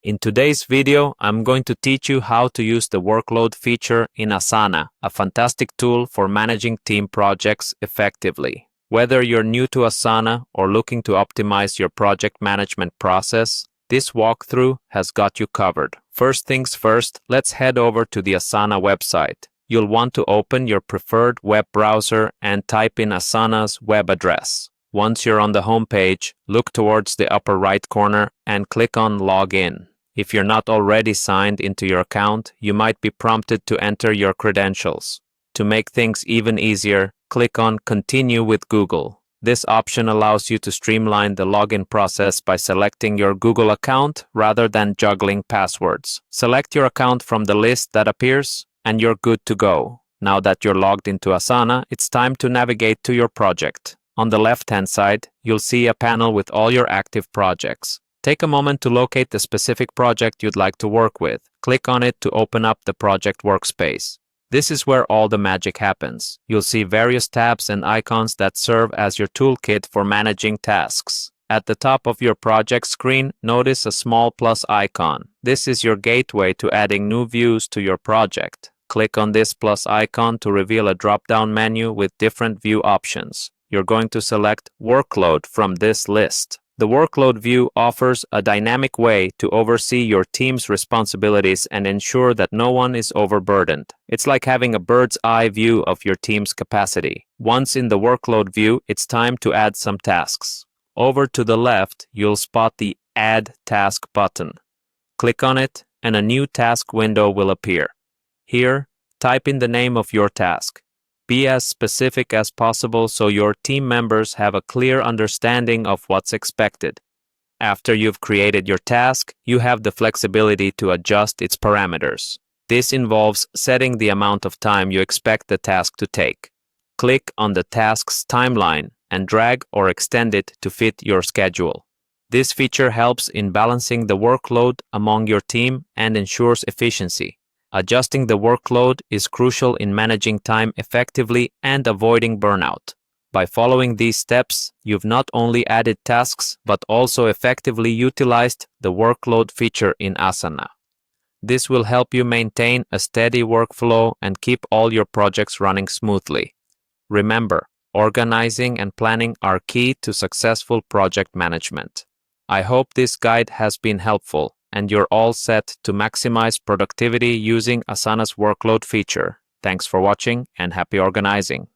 In today's video, I'm going to teach you how to use the Workload feature in Asana, a fantastic tool for managing team projects effectively. Whether you're new to Asana or looking to optimize your project management process, this walkthrough has got you covered. First things first, let's head over to the Asana website. You'll want to open your preferred web browser and type in Asana's web address. Once you're on the home page, look towards the upper right corner and click on Login. If you're not already signed into your account, you might be prompted to enter your credentials. To make things even easier, click on Continue with Google. This option allows you to streamline the login process by selecting your Google account rather than juggling passwords. Select your account from the list that appears, and you're good to go. Now that you're logged into Asana, it's time to navigate to your project. On the left-hand side, you'll see a panel with all your active projects. Take a moment to locate the specific project you'd like to work with. Click on it to open up the project workspace. This is where all the magic happens. You'll see various tabs and icons that serve as your toolkit for managing tasks. At the top of your project screen, notice a small plus icon. This is your gateway to adding new views to your project. Click on this plus icon to reveal a drop-down menu with different view options. You're going to select Workload from this list. The Workload view offers a dynamic way to oversee your team's responsibilities and ensure that no one is overburdened. It's like having a bird's eye view of your team's capacity. Once in the Workload view, it's time to add some tasks. Over to the left, you'll spot the Add Task button. Click on it, and a new task window will appear. Here, type in the name of your task. Be as specific as possible so your team members have a clear understanding of what's expected. After you've created your task, you have the flexibility to adjust its parameters. This involves setting the amount of time you expect the task to take. Click on the task's timeline and drag or extend it to fit your schedule. This feature helps in balancing the workload among your team and ensures efficiency. Adjusting the workload is crucial in managing time effectively and avoiding burnout. By following these steps, you've not only added tasks but also effectively utilized the Workload feature in Asana. This will help you maintain a steady workflow and keep all your projects running smoothly. Remember, organizing and planning are key to successful project management. I hope this guide has been helpful, and you're all set to maximize productivity using Asana's Workload feature. Thanks for watching and happy organizing.